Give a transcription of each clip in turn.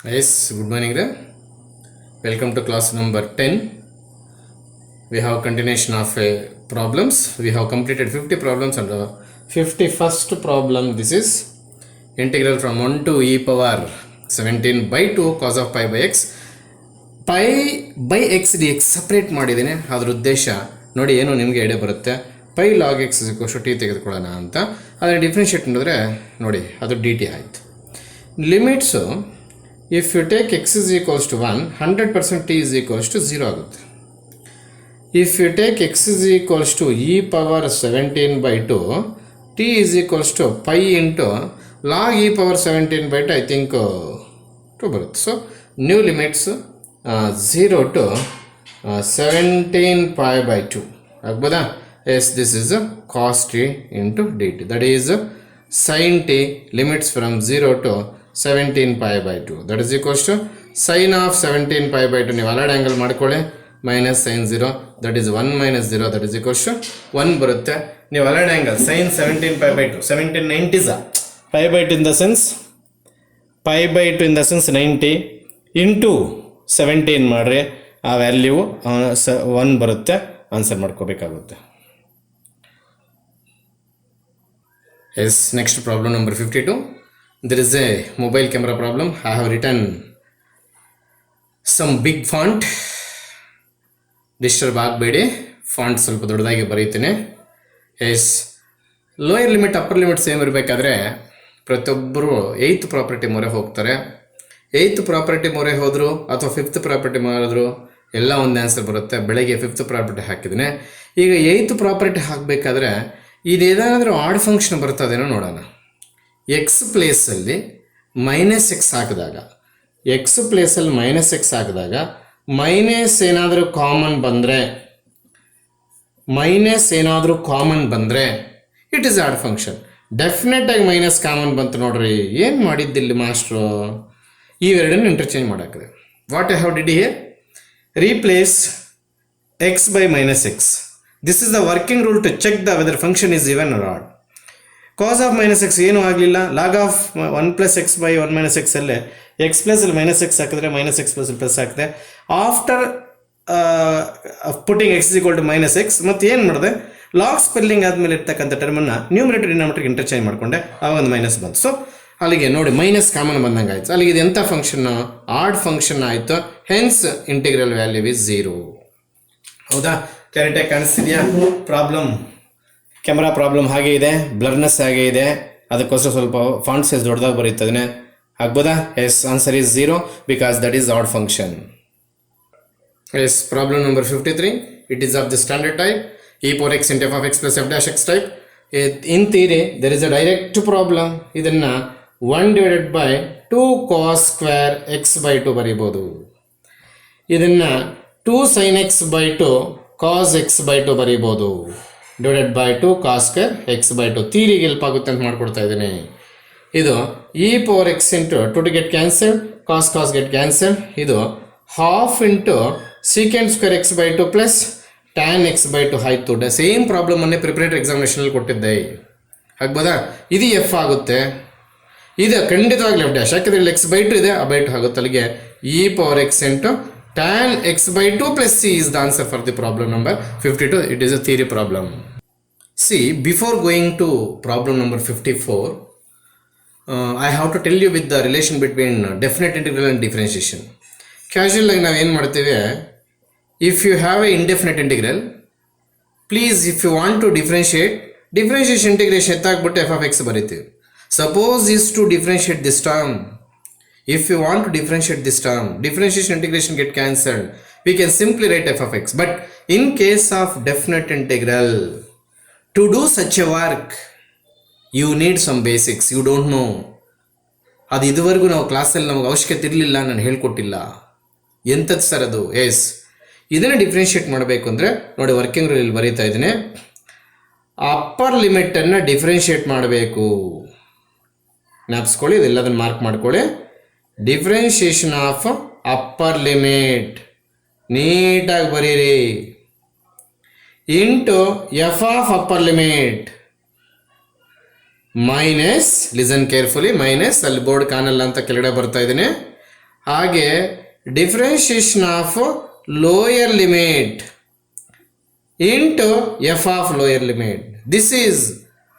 Yes, good morning there. Welcome to class number 10. We have continuation of problems. We have completed 50 problems and 51st problem. This is integral from 1 to e power 17 by 2 cos of pi by x. Pi by x dx separate ಮಾಡಿದ್ದೀನಿ. ಅದರ ಉದ್ದೇಶ ನೋಡಿ ಏನು ನಿಮಗೆ idea ಬರುತ್ತೆ. Pi log X T ತೆಗೆದುಕೊಳ್ಳೋಣ ಅಂತ ಅದನ್ನು ಡಿಫ್ರೆನ್ಷಿಯೇಟ್ ಮಾಡಿದ್ರೆ ನೋಡಿ ಅದು ಡಿ ಟಿ ಆಯಿತು. Limits if you take x is equals to 1, 100% t is equals to 0 ಆಗುತ್ತೆ. If you take x is equals to e power 17 by 2, t is equals to pi into log e power 17 by 2, I think 2 ಬರುತ್ತೆ. So, new limits 0 to 17 pi by 2. ಆಗ್ಬೋದಾ? Yes, this is cos t into dt. That is sin t limits from 0 to 17 pi by 2. That is equals to sin of 17 pi by 2. ನೀವು allied angle ಮಾಡ್ಕೊಳ್ಳಿ minus sine 0. That is 1 minus 0. That is equals to 1 ಬರುತ್ತೆ. ನೀವು allied angle sine 17 pi by 2. 1790 pi by 2 in the sense 90 into 17 ಮಾಡ್ರಿ ಆ value 1 ಬರುತ್ತೆ. Answer ಮಾಡ್ಕೋಬೇಕಾಗುತ್ತೆ. Yes next problem number 52. There is a mobile camera problem. I have written some big font. Disturb ಆಗಬೇಡಿ, font ಸ್ವಲ್ಪ ದೊಡ್ಡದಾಗಿ ಬರೀತೀನಿ. Yes lower limit upper limit same ಇರಬೇಕಾದ್ರೆ ಪ್ರತಿಯೊಬ್ಬರು 8th ಪ್ರಾಪರ್ಟಿ ಮೊರೆ ಹೋಗ್ತಾರೆ. 8th ಪ್ರಾಪರ್ಟಿ ಮೊರೆ ಹೋದರು ಅಥವಾ 5th ಪ್ರಾಪರ್ಟಿ ಮಾಡಿದ್ರು ಎಲ್ಲ ಒಂದು ಆನ್ಸರ್ ಬರುತ್ತೆ. ಬೆಳಗ್ಗೆ 5th ಪ್ರಾಪರ್ಟಿ ಹಾಕಿದ್ದೀನಿ. ಈಗ 8th ಪ್ರಾಪರ್ಟಿ ಹಾಕಬೇಕಾದ್ರೆ ಇದೇನಾದರೂ ಆಡ್ ಫಂಕ್ಷನ್ ಬರ್ತದೇನೋ ನೋಡೋಣ. ಎಕ್ಸ್ ಪ್ಲೇಸಲ್ಲಿ ಮೈನಸ್ ಎಕ್ಸ್ ಹಾಕಿದಾಗ ಮೈನಸ್ ಏನಾದರೂ ಕಾಮನ್ ಬಂದರೆ ಇಟ್ ಈಸ್ ಆಡ್ ಫಂಕ್ಷನ್. ಡೆಫಿನೆಟಾಗಿ ಮೈನಸ್ ಕಾಮನ್ ಬಂತು ನೋಡ್ರಿ. ಏನು ಮಾಡಿದ್ದಿಲ್ಲಿ ಮಾಸ್ಟ್ರು? ಇವೆರಡನ್ನು ಇಂಟರ್ಚೇಂಜ್ ಮಾಡಾಕಿದೆ. What I have did here? Replace x by minus x. This is the working rule to check the whether function is even or odd. Cos of minus x ಏನೂ ಆಗಲಿಲ್ಲ. Log of 1 plus X by 1 minus ಎಕ್ಸಲ್ಲೇ x ಪ್ಲಸಲ್ಲಿ minus x ಹಾಕಿದ್ರೆ minus x plus plus ಹಾಕಿದೆ. After putting x equal to minus x ಮತ್ತು ಏನು ಮಾಡಿದೆ, log spelling ಆದಮೇಲೆ ಇರ್ತಕ್ಕಂಥ ಟರ್ಮನ್ನು ನ್ಯೂಮರೇಟರ್ ಡಿನಾಮಿನೇಟರ್ ಇಂಟರ್ಚೇಂಜ್ ಮಾಡಿಕೊಂಡೆ. ಆವಾಗ ಒಂದು ಮೈನಸ್ ಬಂತು. ಸೊ ಅಲ್ಲಿಗೆ ನೋಡಿ ಮೈನಸ್ ಕಾಮನ್ ಬಂದಂಗೆ ಆಯಿತು. ಅಲ್ಲಿಗೆ ಇದು ಎಂಥ ಫಂಕ್ಷನ್ನು? ಆಡ್ ಫಂಕ್ಷನ್ ಆಯಿತು. Hence integral value is 0. ಹೌದಾ? ಕ್ಲಾರಿಟಿಯಾಗಿ ಕಾಣಿಸ್ತಿದೆಯಾ? ಪ್ರಾಬ್ಲಮ್ ಕ್ಯಾಮ್ರಾ ಪ್ರಾಬ್ಲಮ್ ಹಾಗೆ ಇದೆ, ಬ್ಲರ್ನೆಸ್ ಹಾಗೆ ಇದೆ. ಅದಕ್ಕೋಸ್ಕರ ಸ್ವಲ್ಪ ಫಾಂಟ್ ಸೈಜ್ ದೊಡ್ಡದಾಗಿ ಬರೀತದೆ. ಆಗ್ಬೋದಾ? Yes, answer is 0 because that is odd function. Yes, problem number 53. It is of the standard type e power x into f of x plus f dash x type. In theory there is a direct problem. ಇದನ್ನು 1 divided by 2 cos square x by 2 ಬರೀಬೋದು. ಇದನ್ನು 2 sin x by 2 cos x by 2 ಬರೀಬೋದು. Divided by 2 cos square x by 2 ತೀರಿಗೆ help ಆಗುತ್ತೆ ಅಂತ ಮಾಡ್ಕೊಡ್ತಾ ಇದ್ದೀನಿ. ಇದು e power x into 2 to get cancel, cos get cancel. ಇದು half into second square x by 2 plus tan x by 2 ಆಯಿತು. Same ಪ್ರಾಬ್ಲಮನ್ನೇ preparatory ಎಕ್ಸಾಮಿನೇಷನಲ್ಲಿ ಕೊಟ್ಟಿದ್ದೆ. ಆಗ್ಬೋದಾ? ಇದು ಎಫ್ ಆಗುತ್ತೆ, ಇದು ಖಂಡಿತವಾಗಿ ಲೆಫ್ಟ್ ಡ್ಯಾಶ್. ಯಾಕೆಂದರೆ ಇಲ್ಲಿ ಎಕ್ಸ್ ಬೈ 2 ಇದೆ, ಆ ಬೈ 2 ಆಗುತ್ತೆ. ಅಲ್ಲಿಗೆ E power x into tan x by 2 plus c is the answer for the problem number 52. It is a theory problem. See, before going to problem number 54, I have to tell you with the relation between definite integral and differentiation. Casual like ನಾವು ಏನು ಮಾಡ್ತೀವಿ, if you have a indefinite integral, please if you want to differentiation integration ಎತ್ತಾಕ್ಬಿಟ್ಟು f of x ಬರೀತೀವಿ. Suppose is to differentiate this term. If you want to differentiate this term, differentiation integration get cancelled. We can simply write f of x. But in case of definite integral, to do such a work, you need some basics. You don't know. ಅದು ಇದುವರೆಗೂ ನಾವು ಕ್ಲಾಸಲ್ಲಿ ನಮಗೆ ಅವಶ್ಯಕತೆ ಇರಲಿಲ್ಲ, ನಾನು ಹೇಳ್ಕೊಟ್ಟಿಲ್ಲ. ಎಂಥದ್ದು sir ಅದು? ಎಸ್, ಇದನ್ನು ಡಿಫ್ರೆನ್ಷಿಯೇಟ್ ಮಾಡಬೇಕು ಅಂದರೆ ನೋಡಿ ವರ್ಕಿಂಗ್ ರೂಲ್ ಇಲ್ಲಿ ಬರೀತಾ ಇದ್ದೀನಿ. ಅಪ್ಪರ್ ಲಿಮಿಟನ್ನು ಡಿಫ್ರೆನ್ಷಿಯೇಟ್ ಮಾಡಬೇಕು. ಜ್ಞಾಪಿಸ್ಕೊಳ್ಳಿ, ಇದೆಲ್ಲದನ್ನು ಮಾರ್ಕ್ ಮಾಡ್ಕೊಳ್ಳಿ. ಡಿಫ್ರೆನ್ಷಿಯೇಷನ್ ಆಫ್ ಅಪ್ಪರ್ ಲಿಮಿಟ್ ನೀಟಾಗಿ ಬರೀರಿ. Into f of upper limit minus, listen carefully, minus ಅಲ್ಲಿ ಬೋರ್ಡ್ ಕಾಣಲ್ಲ ಅಂತ ಕೆಳಗಡೆ ಬರ್ತಾ ಇದ್ದೀನಿ, ಹಾಗೆ differentiation of lower limit into f of lower limit. This is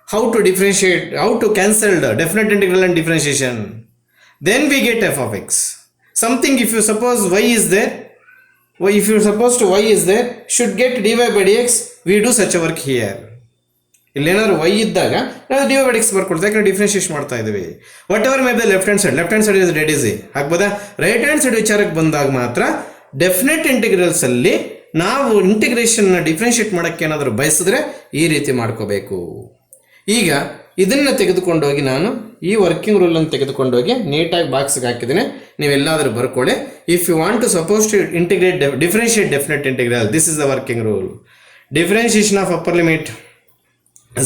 how to differentiate, how to cancel the definite integral and differentiation. Then we get f of x. Something if you suppose y is there, if you suppose to y is there, should get dy by dx. We do such a work here. ಇಲ್ಲೇನಾದ್ರು y ಇದ್ದಾಗ ನಾವು dy by dx ಬರ್ಕೊಳ್ತಾ ಯಾಕಂದ್ರೆ differentiate ಮಾಡ್ತಾ ಇದ್ದೀವಿ. What ever may be left hand side is dead easy ಆಗ್ಬೋದಾ. Right hand side ವಿಚಾರಕ್ಕೆ ಬಂದಾಗ ಮಾತ್ರ definite integrals ಅಲ್ಲಿ ನಾವು ಇಂಟಿಗ್ರೇಷನ್ನ ಡಿಫ್ರೆನ್ಷಿಯೇಟ್ ಮಾಡೋಕ್ಕೆ ಏನಾದರೂ ಬಯಸಿದ್ರೆ ಈ ರೀತಿ ಮಾಡ್ಕೋಬೇಕು. ಈಗ ಇದನ್ನು ತೆಗೆದುಕೊಂಡೋಗಿ ನಾನು ಈ ವರ್ಕಿಂಗ್ ರೂಲನ್ನು ತೆಗೆದುಕೊಂಡೋಗಿ ನೀಟಾಗಿ ಬಾಕ್ಸ್ಗೆ ಹಾಕಿದ್ದೀನಿ. ನೀವೆಲ್ಲಾದರೂ ಬರ್ಕೊಳ್ಳಿ. If you want to suppose to integrate differentiate definite integral, this is the working rule. Differentiation of upper limit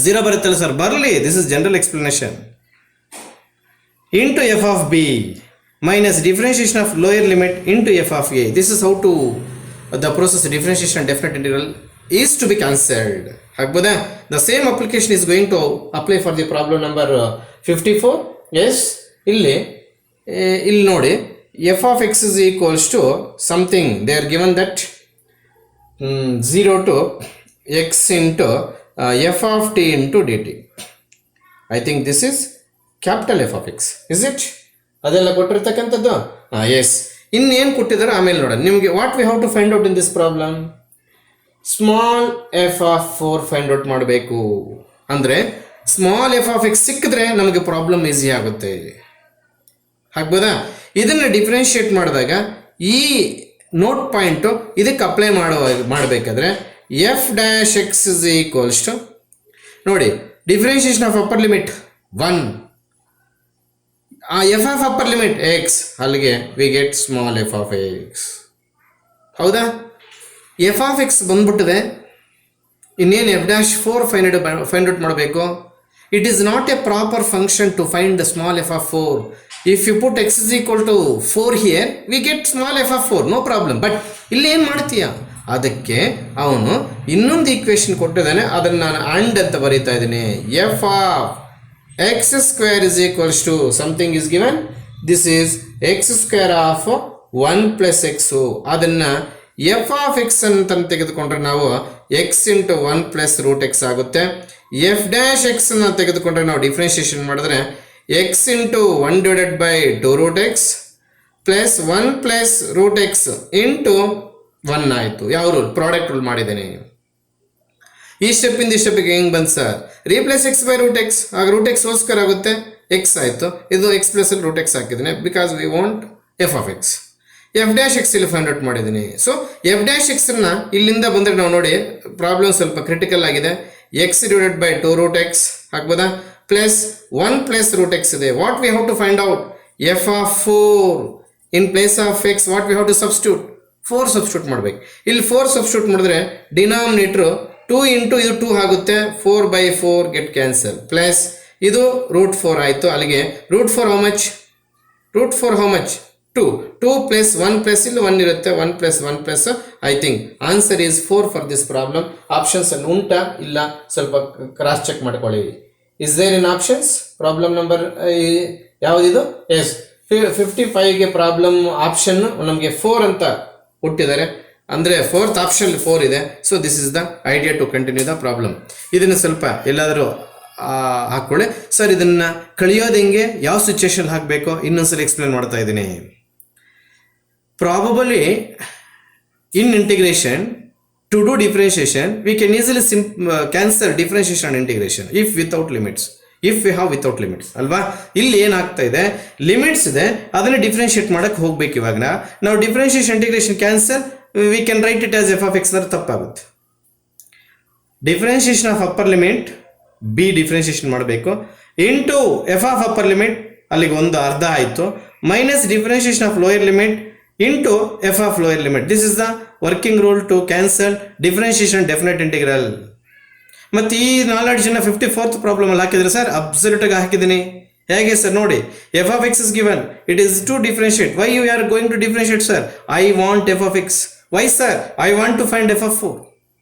0 ಬರುತ್ತಲ್ಲ ಸರ್, ಬರಲಿ, this is general explanation. Into f of b minus differentiation of lower limit into f of a. This is how to the process differentiation and definite integral is to be cancelled. ಆಗ್ಬೋದಾ. The same application is going to apply for the problem number 54. Yes, ಇಲ್ಲಿ ನೋಡಿ f of x is equals to something, they are given that 0 to x into f of t into dt. I think this is capital F of x, is it? ಅದೆಲ್ಲ ಕೊಟ್ಟಿರ್ತಕ್ಕಂಥದ್ದು. S, ಇನ್ನೇನು ಕೊಟ್ಟಿದ್ದಾರೆ ಆಮೇಲೆ ನೋಡೋಣ. ನಿಮಗೆ what we have to find out in this problem, small f of 4 find out ಮಾಡಬೇಕು. ಅಂದರೆ small f of X ಸಿಕ್ಕಿದ್ರೆ ನಮಗೆ ಪ್ರಾಬ್ಲಮ್ ಈಸಿ ಆಗುತ್ತೆ. ಆಗ್ಬೋದಾ. ಇದನ್ನು ಡಿಫ್ರೆನ್ಷಿಯೇಟ್ ಮಾಡಿದಾಗ ಈ ನೋಟ್ ಪಾಯಿಂಟು ಇದಕ್ಕೆ ಅಪ್ಲೈ ಮಾಡಬೇಕಾದ್ರೆ f dash x is equals to ನೋಡಿ differentiation of upper limit 1, f of upper limit x, ಅಲ್ಲಿಗೆ we get small f of x. ಹೌದಾ. ಎಫ್ ಆಫ್ ಎಕ್ಸ್ ಬಂದ್ಬಿಟ್ಟಿದೆ. ಇನ್ನೇನು ಎಫ್ ಡ್ಯಾಶ್ 4 ಫೈಂಡ್ ಔಟ್ ಮಾಡಬೇಕು. It is not a proper function to find the small f of 4. If you put x is equal to 4 here, we get small f of 4, no problem. But ಇಲ್ಲಿ ಏನು ಮಾಡ್ತೀಯ, ಅದಕ್ಕೆ ಅವನು ಇನ್ನೊಂದು equation ಕೊಟ್ಟಿದ್ದಾನೆ, ಅದನ್ನು ನಾನು ಅಂಡ್ ಅಂತ ಬರೀತಾ ಇದ್ದೀನಿ. F of x square is equals to something is given, this is x square of 1 plus x. ಅದನ್ನು f of x ಅಂತ ತೆಗೆದುಕೊಂಡ್ರೆ ನಾವು x into 1 plus root x ಆಗುತ್ತೆ. f dash x ಅನ್ನು ತೆಗೆದುಕೊಂಡ್ರೆ ನಾವು ಡಿಫ್ರೆನ್ಷಿಯೇಷನ್ ಮಾಡಿದ್ರೆ x into 1 divided by 2 root x plus 1 plus root x into 1 ಆಯಿತು. ಯಾವ ರೂಲ್, ಪ್ರಾಡಕ್ಟ್ ರೂಲ್ ಮಾಡಿದ್ದೇನೆ. ಈ ಸ್ಟೆಪ್ಪಿಂದ ಈ ಸ್ಟೆಪ್ಪಿಗೆ ಹೆಂಗೆ ಬಂತು sir, replace x by root x, ಆಗ ರೂಟ್ ಎಕ್ಸ್ ಹೋಸ್ಕರ್ ಆಗುತ್ತೆ, ಎಕ್ಸ್ ಆಯಿತು. ಇದು ಎಕ್ಸ್ ಪ್ಲಸ್ ರೂಟ್ ಎಕ್ಸ್ ಹಾಕಿದ್ದೀನಿ because we want f of x. F dash x ಇಲ್ಲಿ ಫೈಂಡ್ ಔಟ್ ಮಾಡಿದ್ದೀನಿ. ಸೊ ಎಫ್ ಡ್ಯಾಶ್ ಎಕ್ಸನ್ನು ಇಲ್ಲಿಂದ ಬಂದರೆ ನಾವು ನೋಡಿ ಪ್ರಾಬ್ಲಮ್ ಸ್ವಲ್ಪ ಕ್ರಿಟಿಕಲ್ ಆಗಿದೆ. X divided by 2 root x ಆಗ್ಬೋದಾ, ಪ್ಲಸ್ 1 ಪ್ಲಸ್ ರೂಟ್ ಎಕ್ಸ್ ಇದೆ. What we have to find out, f of 4 in place of x what we have to substitute, 4 substitute ಮಾಡಬೇಕು. ಇಲ್ಲಿ 4 ಸಬ್ಸ್ಟಿಟ್ಯೂಟ್ ಮಾಡಿದ್ರೆ ಡಿನಾಮಿನೇಟ್ರು 2 ಇಂಟು ಇದು 2 ಆಗುತ್ತೆ, 4 by 4 get cancel, plus ಇದು root 4 ಆಯಿತು. ಅಲ್ಲಿಗೆ root 4 how much, root 4 how much 2 plus 1 plus ಇಲ್ಲಿ 1 ಇರುತ್ತೆ, 1 plus 1 plus. I think answer is 4 for this problem. Options ಅನ್ನು ಉಂಟಾ ಇಲ್ಲ ಸ್ವಲ್ಪ ಕ್ರಾಸ್ ಚೆಕ್ ಮಾಡ್ಕೊಳ್ಳಿ. Is there in options problem number ಯಾವುದಿದು, ಎಸ್ 55ಗೆ ಪ್ರಾಬ್ಲಮ್ ಆಪ್ಷನ್ ನಮಗೆ 4 ಅಂತ ಹುಟ್ಟಿದ್ದಾರೆ. ಅಂದರೆ 4th ಆಪ್ಷನ್ 4 ಇದೆ. So this is the idea to continue the problem. ಇದನ್ನು ಸ್ವಲ್ಪ ಎಲ್ಲಾದರೂ ಹಾಕ್ಕೊಳ್ಳಿ ಸರ್. ಇದನ್ನು ಕಳಿಯೋದು ಹೆಂಗೆ, ಯಾವ ಸಿಚುವೇಶನ್ ಹಾಕಬೇಕೋ ಇನ್ನೊಂದ್ಸಲ ಎಕ್ಸ್ಪ್ಲೇನ್ ಮಾಡ್ತಾ ಇದ್ದೀನಿ. Probably in integration to do differentiation we can easily cancel differentiation and integration if without limits, if we have without limits ಅಲ್ವಾ. ಇಲ್ಲಿ ಏನಾಗ್ತಾ ಇದೆ, ಲಿಮಿಟ್ಸ್ ಇದೆ, ಅದನ್ನು ಡಿಫ್ರೆನ್ಷಿಯೇಟ್ ಮಾಡೋಕ್ಕೆ ಹೋಗ್ಬೇಕು. ಇವಾಗ ನಾವು differentiation integration cancel, we can write it as f of x ಅಂದ್ರೆ ತಪ್ಪಾಗುತ್ತೆ. Differentiation of upper limit b differentiation ಮಾಡಬೇಕು into f of upper limit, ಅಲ್ಲಿಗೆ ಒಂದು ಅರ್ಧ ಆಯಿತು, minus differentiation of lower limit into f of lower limit. This is the working rule to cancel differentiation definite integral. ಮತ್ತು ಈ ನಾಲೆಡ್ಜನ್ನು 54th ಪ್ರಾಬ್ಲಮಲ್ಲಿ ಹಾಕಿದ್ರೆ sir ಅಬ್ಸಲ್ಯೂಟಾಗಿ ಹಾಕಿದ್ದೀನಿ. ಹೇಗೆ ಸರ್ ನೋಡಿ, f of x is given, it is to differentiate. Why you are going to differentiate sir, I want f of x. Why sir, I want to find f of 4.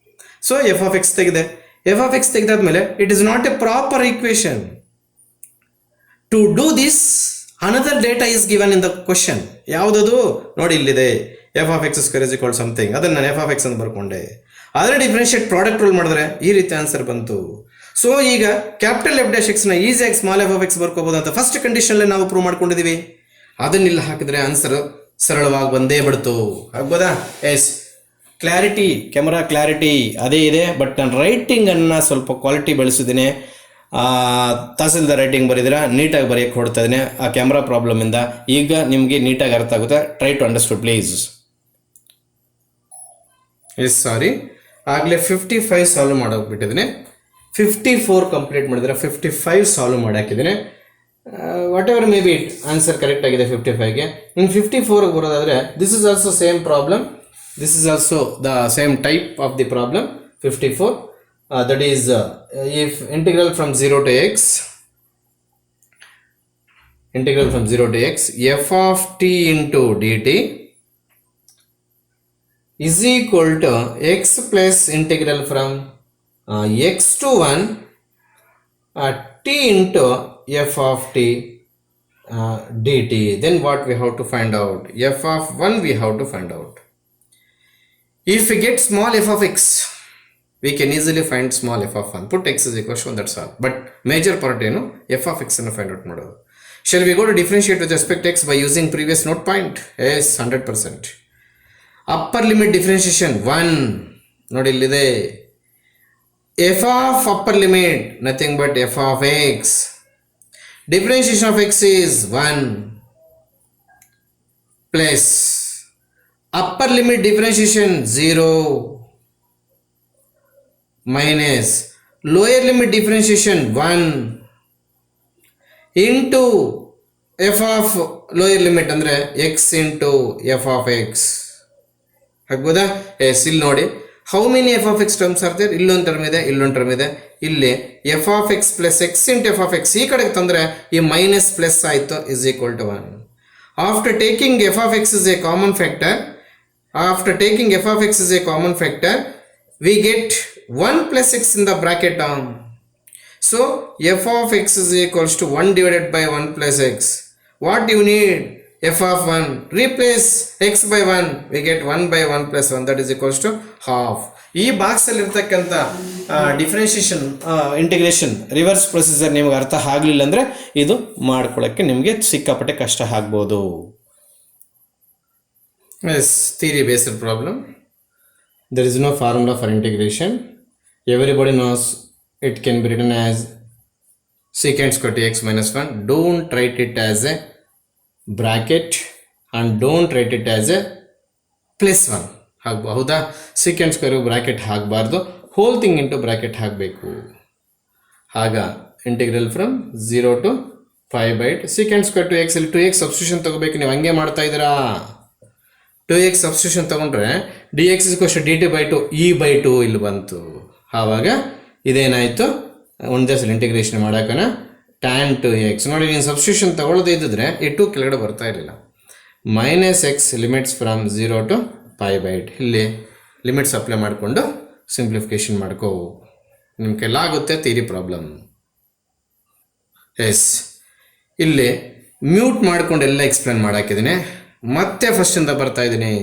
So f of x ತೆಗೆದೆ. F of x ತೆಗೆದಾದ್ಮೇಲೆ it is not a proper equation. To do this another data is given in the question. ಯಾವುದದು ನೋಡಿ ಇಲ್ಲಿದೆ, f of x square is equal something, ಅದನ್ನು ನಾನು F of X ಅಂತ ಬರ್ಕೊಂಡೆ. ಆದರೆ differentiate product rule ಮಾಡಿದ್ರೆ ಈ ರೀತಿ ಆನ್ಸರ್ ಬಂತು. ಸೊ ಈಗ ಕ್ಯಾಪಿಟಲ್ ಎಫ್ ಡ್ಯಾಶ್ ಎಕ್ಸ್ನ ಈಸಿಯಾಗಿ ಸ್ಮಾಲ್ ಎಫ್ ಆಫ್ ಎಕ್ಸ್ ಬರ್ಕೋಬೋದು ಅಂತ ಫಸ್ಟ್ ಕಂಡೀಷನಲ್ಲಿ ನಾವು ಪ್ರೂವ್ ಮಾಡ್ಕೊಂಡಿದ್ದೀವಿ. ಅದನ್ನಿಲ್ಲ ಹಾಕಿದ್ರೆ ಆನ್ಸರ್ ಸರಳವಾಗಿ ಬಂದೇ ಬಿಡ್ತು. ಆಗ್ಬೋದಾ? ಎಸ್, ಕ್ಲಾರಿಟಿ, ಕ್ಯಾಮರಾ ಕ್ಲಾರಿಟಿ ಅದೇ ಇದೆ, ಬಟ್ ನಾನು ರೈಟಿಂಗನ್ನು ಸ್ವಲ್ಪ ಕ್ವಾಲಿಟಿ ಬೆಳೆಸಿದ್ದೀನಿ. ತಹಸೀಲ್ದಾರ್ ರೈಟಿಂಗ್ ಬರೆದಿರ ನೀಟಾಗಿ ಬರೆಯೋಕ್ಕೆ ಹೊಡ್ತಾ ಇದ್ದೀನಿ ಆ ಕ್ಯಾಮ್ರಾ ಪ್ರಾಬ್ಲಮಿಂದ. ಈಗ ನಿಮಗೆ ನೀಟಾಗಿ ಅರ್ಥ ಆಗುತ್ತೆ. Try to understood please. Yes, sorry, ಆಗಲೇ 55 ಸಾಲ್ವ್ ಮಾಡೋಗ್ಬಿಟ್ಟಿದ್ದೀನಿ. 54 ಕಂಪ್ಲೀಟ್ ಮಾಡಿದ್ರೆ 55 ಸಾಲ್ವ್ ಮಾಡಿ ಹಾಕಿದ್ದೀನಿ. What ever may be it, answer correct ಆಗಿದೆ 55ಗೆ. ಇನ್ನು 54ಗೆ ಬರೋದಾದರೆ this is also same problem. This is also the same type of the problem, 54. That is, if integral from 0 to x, f of t into dt is equal to x plus integral from x to 1 t into f of t dt. Then what we have to find out? F of 1 we have to find out. If we get small f of x, we can easily find small f of 1. Put x is equal to 1, that's all. But major part ಏನು f of x ಅನ್ನು find out ಮಾಡೋದು. Shall we go to differentiate with respect to x by using previous note point? Yes, 100%. Upper limit differentiation 1. ನೋಡಿ ಇಲ್ಲಿದೆ, f of upper limit nothing but f of x. Differentiation of x is 1 plus upper limit differentiation 0 minus lower limit differentiation 1 into f of lower limit ಅಂದರೆ x into f of x. ಆಗ್ಬೋದಾ? Yes, ಇಲ್ಲಿ ನೋಡಿ, how many f of x terms are there? ಇಲ್ಲೊಂದು term ಇದೆ, ಇಲ್ಲೊಂದು term ಇದೆ. ಇಲ್ಲಿ f of x plus x into f of x ಈ ಕಡೆಗೆ ತಂದರೆ ಈ ಮೈನಸ್ ಪ್ಲಸ್ ಆಯಿತು, is equal to 1. After taking f of x is a common factor, we get 1 plus x in the bracket term. So f of x is equals to 1 divided by 1 plus x. What do you need? F of 1. Replace x by 1. We get 1 by 1 plus 1, that is equals to half. ಈ ಬಾಕ್ಸಲ್ಲಿ ಇರ್ತಕ್ಕಂಥ differentiation integration reverse procedure ನಿಮಗೆ ಅರ್ಥ ಆಗಲಿಲ್ಲ ಅಂದರೆ ಇದು ಮಾಡ್ಕೊಳ್ಳೋಕ್ಕೆ ನಿಮಗೆ ಸಿಕ್ಕಾಪಟ್ಟೆ ಕಷ್ಟ ಆಗ್ಬೋದು. Yes, theory based problem. There is no formula for integration. Everybody knows it can be written as secant square to x minus 1. Don't write it as a bracket and don't write it as a plus 1. ಹೌದಾ? secant square bracket ಹಾಕಬಾರ್ದು, whole thing into bracket ಹಾಕಬೇಕು. ಆಗ integral from 0 to 5/8 secant square to x ಅಲ್ಲಿ 2x substitution ತಗೋಬೇಕು. ನೀವು ಹಂಗೆ ಮಾಡ್ತಾ ಇದ್ದೀರಾ. 2x ಸಬ್ಸ್ಟಿಟ್ಯೂಷನ್ ತಗೊಂಡ್ರೆ dx dt/2 e/2 ಇಲ್ಲಿ ಬಂತು. ಆವಾಗ ಇದೇನಾಯಿತು, ಒಂದೇ ಸಲ ಇಂಟಿಗ್ರೇಷನ್ ಮಾಡೋಕ್ಕನ tan 2x. ನೋಡಿ, ನೀನು ಸಬ್ಸ್ಟಿಟ್ಯೂಷನ್ ತಗೊಳ್ಳೋದೇ ಇದ್ದಿದ್ರೆ ಈ 2 ಕೆಳಗಡೆ ಬರ್ತಾ ಇರಲಿಲ್ಲ. -x ಲಿಮಿಟ್ಸ್ ಫ್ರಮ್ 0 to 5/8 ಇಲ್ಲಿ ಲಿಮಿಟ್ಸ್ ಅಪ್ಲೈ ಮಾಡಿಕೊಂಡು ಸಿಂಪ್ಲಿಫಿಕೇಶನ್ ಮಾಡ್ಕೋ, ನಿಮ್ಮ ಕೈಲಾಗುತ್ತೆ ಥಿಯರಿ ಪ್ರಾಬ್ಲಮ್. ಎಸ್, ಇಲ್ಲಿ ಮ್ಯೂಟ್ ಮಾಡ್ಕೊಂಡು ಎಲ್ಲ ಎಕ್ಸ್ಪ್ಲೇನ್ ಮಾಡಾಕಿದ್ದೀನಿ. ಮತ್ತೆ ಫಸ್ಟಿಂದ ಬರ್ತಾ ಇದ್ದೀನಿ.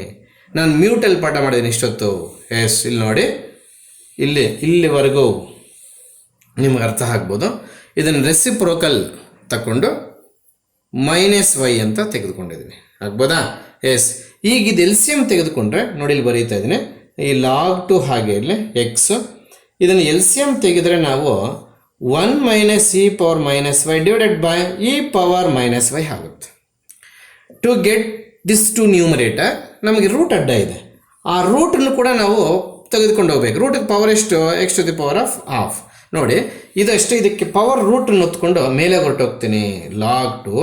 ನಾನು ಮ್ಯೂಟಲ್ಲಿ ಪಾಠ ಮಾಡಿದ್ದೀನಿ ಇಷ್ಟೊತ್ತು. ಎಸ್, ಇಲ್ಲಿ ನೋಡಿ, ಇಲ್ಲಿವರೆಗೂ ನಿಮ್ಗೆ ಅರ್ಥ ಆಗ್ಬೋದು. ಇದನ್ನು ರೆಸಿಪ್ರೋಕಲ್ ತಗೊಂಡು -y ಅಂತ ತೆಗೆದುಕೊಂಡಿದ್ದೀನಿ. ಆಗ್ಬೋದಾ? ಎಸ್, ಈಗ ಇದು ಎಲ್ ಸಿ ಎಮ್ ತೆಗೆದುಕೊಂಡ್ರೆ ನೋಡಿ, ಇಲ್ಲಿ ಬರೀತಾ ಇದ್ದೀನಿ, ಈ ಲಾಗ್ ಟು ಹಾಗೆ ಇರಲಿ ಎಕ್ಸ್. ಇದನ್ನು ಎಲ್ ಸಿ ಎಮ್ ತೆಗೆದರೆ ನಾವು 1 - e power -y divided by e power -y ಆಗುತ್ತೆ. To get this to numerator ನಮಗೆ ರೂಟ್ ಅಡ್ಡ ಇದೆ, ಆ ರೂಟನ್ನು ಕೂಡ ನಾವು ತೆಗೆದುಕೊಂಡು ಹೋಗ್ಬೇಕು. ರೂಟಿಗೆ ಪವರ್ ಎಷ್ಟು? x to the power of half. ನೋಡಿ, ಇದಷ್ಟು, ಇದಕ್ಕೆ ಪವರ್ ರೂಟನ್ನು ಹೊತ್ಕೊಂಡು ಮೇಲೆ ಹೊರಟೋಗ್ತೀನಿ. Log two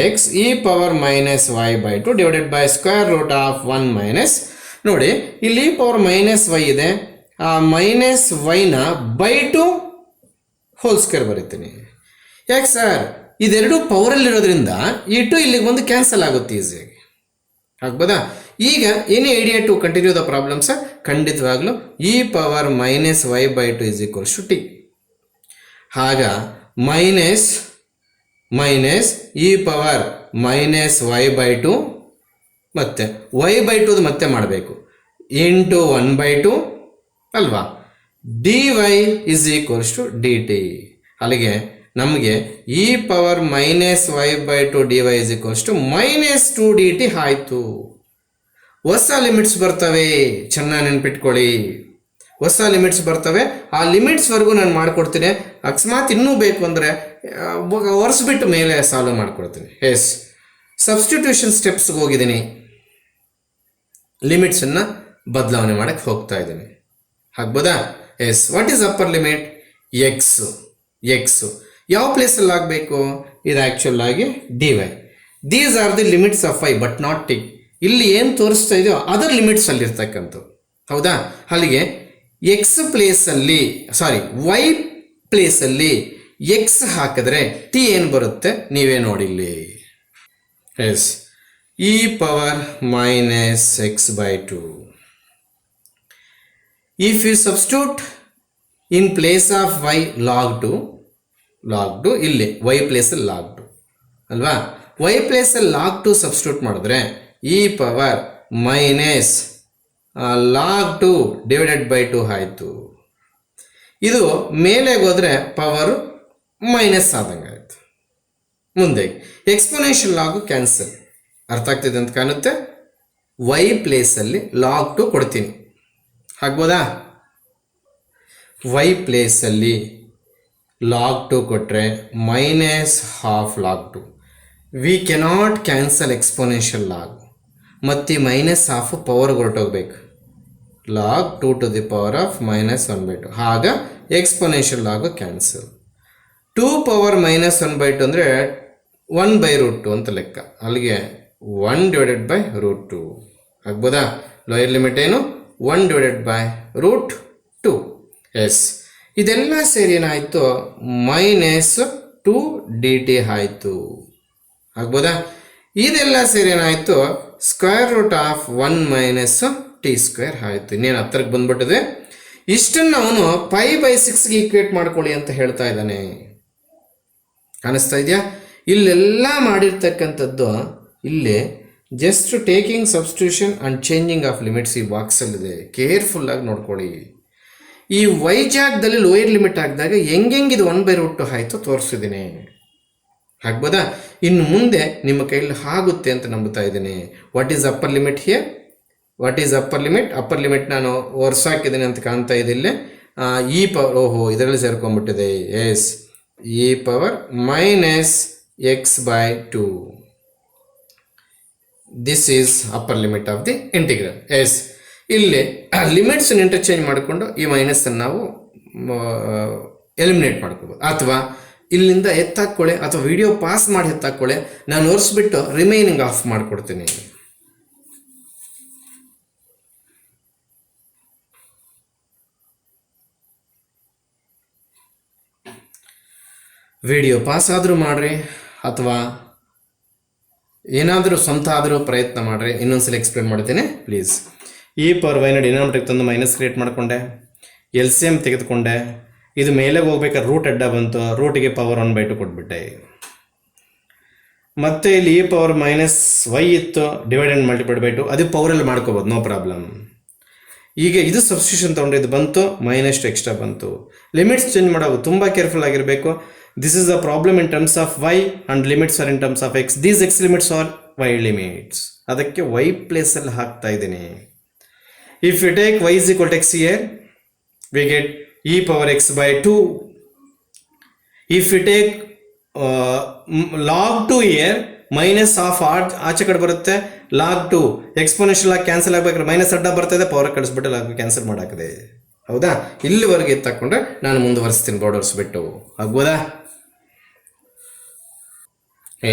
x e power -y/2 divided by square root of 1 ನೋಡಿ, ಇಲ್ಲಿ e ಪವರ್ -y ಇದೆ, ಆ -y-ನ /2 ಹೋಲ್ ಸ್ಕ್ವೇರ್ ಬರೀತೀನಿ. ಯಾಕೆ ಸರ್? ಇದೆರಡು ಪವರಲ್ಲಿರೋದ್ರಿಂದ ಈ 2 ಇಲ್ಲಿಗೆ ಬಂದು ಕ್ಯಾನ್ಸಲ್ ಆಗುತ್ತೆ ಈಸಿಯಾಗಿ. ಆಗ್ಬೋದಾ? ಈಗ any idea to continue the problem sir? ಖಂಡಿತವಾಗ್ಲೂ e power -y/2 is equals to t. ಆಗ minus e power minus y by two ಮತ್ತೆ ವೈ ಬೈ ಟುದು ಮತ್ತೆ ಮಾಡಬೇಕು ಇಂಟು 1/2 ಅಲ್ವಾ. D y is equals to d t. ಅಲ್ಲಿಗೆ ನಮಗೆ e power minus y by two d y is equals to minus 2 d t ಆಯಿತು. ಹೊಸ limits ಬರ್ತವೆ, ಚೆನ್ನಾಗಿ ನೆನ್ಪಿಟ್ಕೊಳ್ಳಿ. ಹೊಸ ಲಿಮಿಟ್ಸ್ ಬರ್ತವೆ, ಆ ಲಿಮಿಟ್ಸ್ವರೆಗೂ ನಾನು ಮಾಡಿಕೊಡ್ತೀನಿ. ಅಕಸ್ಮಾತ್ ಇನ್ನೂ ಬೇಕು ಅಂದರೆ ಒರೆಸ್ಬಿಟ್ಟು ಮೇಲೆ ಸಾಲ್ವ್ ಮಾಡಿಕೊಡ್ತೀನಿ. ಎಸ್, ಸಬ್ಸ್ಟಿಟ್ಯೂಷನ್ ಸ್ಟೆಪ್ಸ್ಗೆ ಹೋಗಿದ್ದೀನಿ, ಲಿಮಿಟ್ಸನ್ನು ಬದಲಾವಣೆ ಮಾಡೋಕ್ಕೆ ಹೋಗ್ತಾ ಇದ್ದೀನಿ. ಆಗ್ಬೋದಾ? Yes. What is upper limit? X ಯಾವ ಪ್ಲೇಸಲ್ಲಿ ಆಗಬೇಕು? ಇದು ಆ್ಯಕ್ಚುಲ್ ಆಗಿ d y. These are the limits of y but not t. ಇಲ್ಲಿ ಏನು ತೋರಿಸ್ತಾ ಇದೆಯೋ ಅದರ ಲಿಮಿಟ್ಸಲ್ಲಿ ಇರ್ತಕ್ಕಂಥದ್ದು. ಹೌದಾ? ಅಲ್ಲಿಗೆ ಎಕ್ಸ್ ಪ್ಲೇಸಲ್ಲಿ ವೈ ಪ್ಲೇಸಲ್ಲಿ ಎಕ್ಸ್ ಹಾಕಿದ್ರೆ ಟಿ ಏನು ಬರುತ್ತೆ ನೀವೇ ನೋಡಿಲ್ಲಿ. Yes, e power minus x by two. If you substitute in place of y log two ಇಲ್ಲಿ ವೈ ಪ್ಲೇಸಲ್ಲಿ ಲಾಗ್ ಟು ಅಲ್ವಾ. ವೈ ಪ್ಲೇಸಲ್ಲಿ ಲಾಗ್ ಟು ಸಬ್ಸ್ಟಿಟ್ಯೂಟ್ ಮಾಡಿದ್ರೆ e power minus log two divided by 2 ಆಯಿತು. ಇದು ಮೇಲೆ ಹೋದರೆ ಪವರು ಮೈನಸ್ ಆದಂಗೆ ಆಯಿತು. ಮುಂದೆ ಎಕ್ಸ್ಪೊನೆನ್ಷಿಯಲ್ ಲಾಗು ಕ್ಯಾನ್ಸಲ್. ಅರ್ಥ ಆಗ್ತಿದೆ ಅಂತ ಕಾಣುತ್ತೆ. ವೈ ಪ್ಲೇಸಲ್ಲಿ ಲಾಗ್ ಟು ಕೊಡ್ತೀನಿ, ಆಗ್ಬೋದಾ? ವೈ ಪ್ಲೇಸಲ್ಲಿ ಲಾಗ್ ಟು ಕೊಟ್ಟರೆ minus half log two. We cannot cancel exponential log. ಮತ್ತು ಮೈನಸ್ ಹಾಫ್ ಪವರ್ ಹೊರಟೋಗ್ಬೇಕು. Log 2 to the power of minus 1/2. ಆಗ exponential log cancel. 2 power minus 1/2 ಅಂದರೆ 1/√2 ಅಂತ ಲೆಕ್ಕ. ಅಲ್ಲಿಗೆ 1 ಡಿವೈಡೆಡ್ ಬೈ √2 ಆಗ್ಬೋದಾ? ಲೋಯರ್ ಲಿಮಿಟ್ ಏನು? 1 ಡಿವೈಡೆಡ್ ಬೈ √2. ಎಸ್, ಇದೆಲ್ಲ ಸೇರಿ ಏನಾಯಿತು? ಮೈನಸ್ 2 ಡಿ ಟಿ ಆಯಿತು, ಆಗ್ಬೋದಾ? ಇದೆಲ್ಲ ಸೇರಿ ಏನಾಯಿತು? Square root of 1 minus t square ಆಯಿತು. ಇನ್ನೇನು ಹತ್ತಿರಕ್ಕೆ ಬಂದ್ಬಿಟ್ಟಿದೆ. ಇಷ್ಟನ್ನು ಅವನು 5/6ಗೆ ಈಕ್ವೇಟ್ ಮಾಡ್ಕೊಳ್ಳಿ ಅಂತ ಹೇಳ್ತಾ ಇದ್ದಾನೆ. ಕಾಣಿಸ್ತಾ ಇದೆಯಾ? ಇಲ್ಲೆಲ್ಲ ಮಾಡಿರ್ತಕ್ಕಂಥದ್ದು ಇಲ್ಲಿ just taking substitution and changing of limits ಈ ಬಾಕ್ಸಲ್ಲಿದೆ. ಕೇರ್ಫುಲ್ಲಾಗಿ ನೋಡ್ಕೊಳ್ಳಿ. ಈ ವೈ ಜಾಗದಲ್ಲಿ ಲೋಯರ್ ಲಿಮಿಟ್ ಹಾಕಿದಾಗ ಹೆಂಗೆಂಗೆ ಇದು 1/√2 ಆಯಿತು ತೋರಿಸಿದ್ದೀನಿ, ಆಗ್ಬೋದಾ? ಇನ್ನು ಮುಂದೆ ನಿಮ್ಮ ಕೈಯಲ್ಲಿ ಆಗುತ್ತೆ ಅಂತ ನಂಬುತ್ತಾ ಇದ್ದೀನಿ. What is upper limit here? What is upper limit? Upper limit ನಾನು ಹಾಕಿದ್ದೀನಿ ಅಂತ ಕಾಣ್ತಾ ಇದೆ ಇಲ್ಲಿ. ಇ ಪವರ್, ಓಹೋ ಇದರಲ್ಲಿ ಸೇರ್ಕೊಂಡ್ಬಿಟ್ಟಿದೆ. Yes, e power minus x by 2. This is upper limit of the integral. Yes, ಇಲ್ಲಿ ಲಿಮಿಟ್ಸನ್ನು ಇಂಟರ್ಚೇಂಜ್ ಮಾಡಿಕೊಂಡು ಈ ಮೈನಸ್ಸನ್ನು ನಾವು ಎಲಿಮಿನೇಟ್ ಮಾಡ್ಕೋಬೋದು. ಅಥವಾ ಇಲ್ಲಿಂದ ಎತ್ತಾಕೊಳ್ಳಿ, ಅಥವಾ ವಿಡಿಯೋ ಪಾಸ್ ಮಾಡಿ ಎತ್ತಾಕೊಳ್ಳಿ. ನಾನು ಒರೆಸ್ಬಿಟ್ಟು ರಿಮೈನಿಂಗ್ ಆಫ್ ಮಾಡಿಕೊಡ್ತೀನಿ. ವಿಡಿಯೋ ಪಾಸ್ ಆದರೂ ಮಾಡಿರಿ, ಅಥವಾ ಏನಾದರೂ ಸ್ವಂತ ಆದರೂ ಪ್ರಯತ್ನ ಮಾಡಿರಿ. ಇನ್ನೊಂದ್ಸಲ ಎಕ್ಸ್ಪ್ಲೇನ್ ಮಾಡ್ತೀನಿ ಪ್ಲೀಸ್. ಇ ಪವರ್ ವೈನ ಡಿನಾಮಿನೇಟರ್ಗೆ ತಂದು ಮೈನಸ್ ಕ್ರಿಯೇಟ್ ಮಾಡಿಕೊಂಡೆ, ಎಲ್ ಸಿ ಎಮ್ ತೆಗೆದುಕೊಂಡೆ. ಇದು ಮೇಲೆ ಹೋಗ್ಬೇಕಾದ್ರೆ ರೂಟ್ ಅಡ್ಡ ಬಂತು, ರೂಟಿಗೆ ಪವರ್ 1/2 ಕೊಟ್ಬಿಟ್ಟೆ. ಮತ್ತೆ ಇಲ್ಲಿ ಇ ಪವರ್ ಮೈನಸ್ ವೈ ಇತ್ತು, ಡಿವೈಡ್ ಆ್ಯಂಡ್ ಮಲ್ಟಿಪ್ಲೈಡ್ ಬೈ 2. ಅದು ಪವರಲ್ಲಿ ಮಾಡ್ಕೋಬೋದು, ನೋ ಪ್ರಾಬ್ಲಮ್. ಈಗ ಇದು ಸಬ್ಸ್ಟಿಟ್ಯೂಷನ್ ತೊಗೊಂಡು ಇದು ಬಂತು, ಮೈನಸ್ ಎಕ್ಸ್ಟ್ರಾ ಬಂತು. ಲಿಮಿಟ್ಸ್ ಚೇಂಜ್ ಮಾಡೋದು ತುಂಬ ಕೇರ್ಫುಲ್ ಆಗಿರಬೇಕು. This is the problem in terms of y and limits are in terms of x. These x limits are y limits. ಅದಕ್ಕೆ ವೈ ಪ್ಲೇಸಲ್ಲಿ ಹಾಕ್ತಾ ಇದ್ದೀನಿ. If you take y is equal to x here, we get e power x by 2. If you take log 2 here, minus half ಆಚೆ ಕಡೆ ಬರುತ್ತೆ, log 2 exponential ಆಗಿ cancel ಆಗಬೇಕಾದ್ರೆ minus ಅಡ್ಡ ಬರ್ತದೆ, ಪವರ್ ಕಳಿಸ್ಬಿಟ್ಟು ಲಾಗ್ ಕ್ಯಾನ್ಸಲ್ ಮಾಡಾಕದೆ. ಹೌದಾ? ಇಲ್ಲಿವರೆಗೆ ತಗೊಂಡ್ರೆ ನಾನು ಮುಂದುವರಿಸ್ತೀನಿ ಬೋರ್ಡ್ ಒರೆಸ್ಬಿಟ್ಟು, ಆಗ್ಬೋದಾ?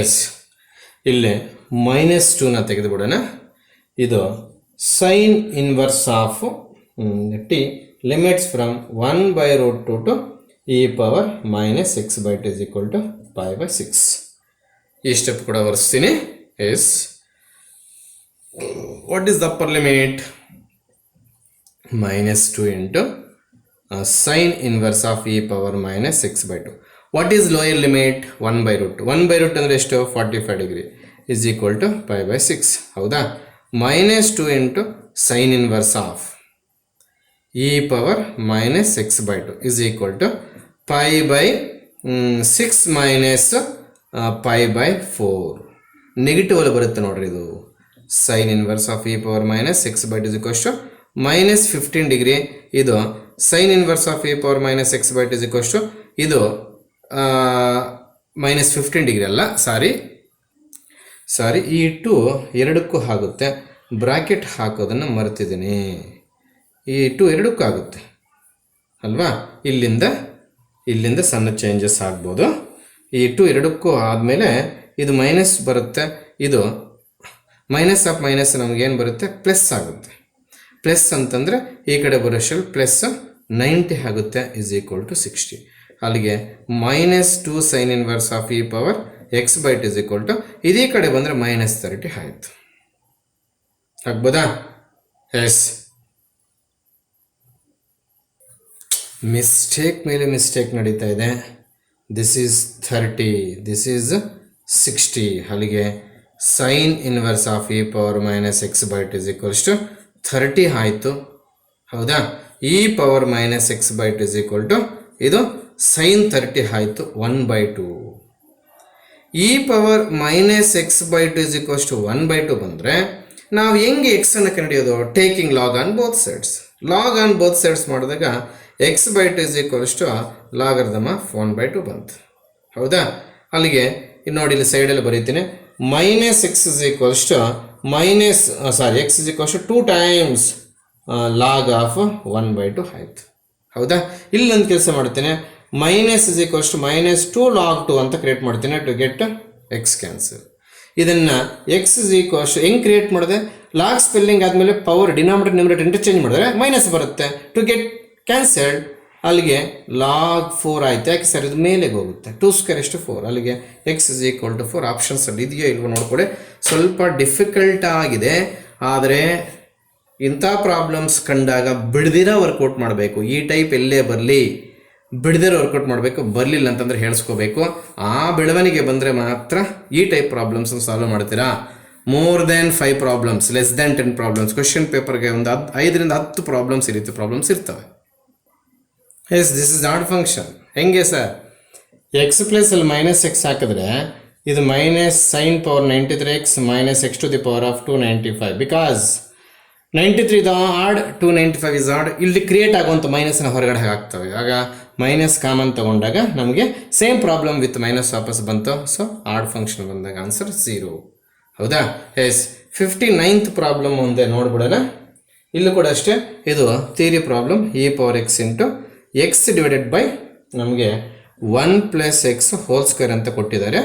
ಎಸ್, ಇಲ್ಲೇ ಮೈನಸ್ 2ನ ತೆಗೆದುಬಿಡೋಣ. ಇದು sine inverse of t limits from 1/√2 to e power minus x by 2 is equal to 5/6. ಈ ಸ್ಟೆಪ್ ಕೂಡ ಬರ್ಸ್ತೀನಿ. Yes, what is the upper limit? -2 into sine inverse of e power minus x by 2. What is lower limit 1/√. 1/√, ಅಂದರೆ ಎಷ್ಟು? 45 degree is equal to π/6. ಹೌದಾ? -2 into sine inverse of e⁻−x/2 is equal to π/6 minus π/4. Negative ಅಲ್ಲಿ ಬರುತ್ತೆ ನೋಡ್ರಿ ಇದು. Sine inverse of e⁻−x/2 is equal to -15 degree. ಇದು sine inverse of e⁻−x/2 is equal to ಇದು -15 degree ಅಲ್ಲ, ಸಾರಿ ಈ 2 ಎರಡಕ್ಕೂ ಆಗುತ್ತೆ. ಬ್ರಾಕೆಟ್ ಹಾಕೋದನ್ನು ಮರ್ತಿದ್ದೀನಿ. ಈ 2 ಎರಡಕ್ಕೂ ಆಗುತ್ತೆ ಅಲ್ವಾ? ಇಲ್ಲಿಂದ ಸಣ್ಣ ಚೇಂಜಸ್ ಆಗ್ಬೋದು. ಈ 2 ಎರಡಕ್ಕೂ ಆದಮೇಲೆ ಇದು ಮೈನಸ್ ಬರುತ್ತೆ. ಇದು ಮೈನಸ್ ಆಫ್ ಮೈನಸ್ ನಮಗೇನು ಬರುತ್ತೆ? ಪ್ಲಸ್ ಆಗುತ್ತೆ. ಪ್ಲಸ್ ಅಂತಂದರೆ ಈ ಕಡೆ ಬರೋಷ್ಟರಲ್ಲಿ ಪ್ಲಸ್ 90 ಆಗುತ್ತೆ ಇಸ್ ಈಕ್ವಲ್ ಟು 60. ಅಲ್ಲಿಗೆ -2 sine inverse of e⁻x/2 is equal to ಇದೇ ಕಡೆ ಬಂದರೆ -30 ಆಯಿತು. ಆಗ್ಬೋದಾ? ಎಸ್. ಮಿಸ್ಟೇಕ್ ಮೇಲೆ ಮಿಸ್ಟೇಕ್ ನಡೀತಾ ಇದೆ. This is 30, this is 60. ಅಲ್ಲಿಗೆ sine inverse of e⁻−x/2 is equals to 30 ಆಯಿತು. ಹೌದಾ? e⁻−x/2 ಇಸ್ ಈಕ್ವಲ್ ಟು ಇದು ಸೈನ್ 30 ಆಯಿತು 1/2. e⁻−x/2 ಇಸ್ ಈಕ್ವಲ್ಸ್ ಟು 1/2 ಬಂದರೆ ನಾವು ಹೆಂಗೆ ಎಕ್ಸನ್ನು ಕಂಡುಹಿಡಿಯೋದು? Taking log on both sides. Log on both sides ಮಾಡಿದಾಗ x/2 is equals to logarithm of 1/2 ಬಂತು. ಹೌದಾ? ಅಲ್ಲಿಗೆ ನೋಡಿ, ಇಲ್ಲಿ ಸೈಡಲ್ಲಿ ಬರೀತೀನಿ. -x is equals to x is equals to 2 times log of 1/2 ಆಯಿತು. ಹೌದಾ? ಇಲ್ಲಿ ಒಂದು ಕೆಲಸ ಮಾಡ್ತೇನೆ. Minus is equals to -2 log 2 ಅಂತ ಕ್ರಿಯೇಟ್ ಮಾಡ್ತೀನಿ ಟು ಗೆಟ್ ಎಕ್ಸ್ ಕ್ಯಾನ್ಸಲ್. ಇದನ್ನು ಎಕ್ಸ್ ಇಸ್ ಈಕ್ವಲ್ಸ್ ಹೆಂಗೆ ಕ್ರಿಯೇಟ್ ಮಾಡಿದೆ? ಲಾಗ್ ಸ್ಪೆಲ್ಲಿಂಗ್ ಆದಮೇಲೆ ಪವರ್ ಡಿನಾಮಿನೇಟರ್ ನ್ಯೂಮರೇಟರ್ ಇಂಟರ್ಚೇಂಜ್ ಮಾಡಿದ್ರೆ ಮೈನಸ್ ಬರುತ್ತೆ. ಟು ಗೆಟ್ ಕ್ಯಾನ್ಸಲ್ಡ್ ಅಲ್ಲಿಗೆ ಲಾಗ್ 4 ಆಯಿತು. ಯಾಕೆ ಸರ್? ಇದು ಮೇಲೆಗೆ ಹೋಗುತ್ತೆ. 2² ಎಷ್ಟು? 4. ಅಲ್ಲಿಗೆ x is equal to 4. Options ಅಲ್ಲಿ ಇದೆಯೋ ಇಲ್ವೋ ನೋಡ್ಕೊಡಿ. ಸ್ವಲ್ಪ ಡಿಫಿಕಲ್ಟ್ ಆಗಿದೆ, ಆದರೆ ಇಂಥ ಪ್ರಾಬ್ಲಮ್ಸ್ ಕಂಡಾಗ ಬಿಡ್ದಿರೋ ವರ್ಕೌಟ್ ಮಾಡಬೇಕು. ಈ ಟೈಪ್ ಎಲ್ಲೇ ಬರಲಿ ಬಿಡ್ದಿರೋ ವರ್ಕೌಟ್ ಮಾಡಬೇಕು. ಬರಲಿಲ್ಲ ಅಂತಂದರೆ ಹೇಳಿಸ್ಕೋಬೇಕು. ಆ ಬೆಳವಣಿಗೆ ಬಂದರೆ ಮಾತ್ರ ಈ ಟೈಪ್ ಪ್ರಾಬ್ಲಮ್ಸನ್ನು ಸಾಲ್ವ್ ಮಾಡ್ತೀರಾ. More than 5 problems, less than 10 problems, question ಪೇಪರ್ಗೆ ಒಂದು 5ರಿಂದ 10 ಪ್ರಾಬ್ಲಮ್ಸ್ ಈ ರೀತಿ ಪ್ರಾಬ್ಲಮ್ಸ್ ಇರ್ತವೆ. Yes, this is odd function. ಹೆಂಗೆ ಸರ್? ಎಕ್ಸ್ ಪ್ಲಸ್ ಅಲ್ಲಿ -x ಹಾಕಿದ್ರೆ ಇದು -sin power 93x -x⁻²95 because 93 ಇದು ಆಡ್, 295 ಇಸ್ ಆಡ್. ಇಲ್ಲಿ ಕ್ರಿಯೇಟ್ ಆಗುವಂಥ ಮೈನಸ್ನ ಹೊರಗಡೆ ಹಾಕ್ತವೆ. ಆಗ ಮೈನಸ್ ಕಾಮನ್ ತಗೊಂಡಾಗ ನಮಗೆ ಸೇಮ್ ಪ್ರಾಬ್ಲಮ್ ವಿತ್ ಮೈನಸ್ ವಾಪಸ್ ಬಂತು. ಸೊ ಆಡ್ ಫಂಕ್ಷನ್ ಬಂದಾಗ ಆನ್ಸರ್ 0. ಹೌದಾ? ಎಸ್. 59th ಪ್ರಾಬ್ಲಮ್ ಮುಂದೆ ನೋಡ್ಬಿಡೋಣ. ಇಲ್ಲೂ ಕೂಡ ಅಷ್ಟೇ, ಇದು theory problem. e⁻x into x divided by ನಮಗೆ 1 + x² ಅಂತ ಕೊಟ್ಟಿದ್ದಾರೆ.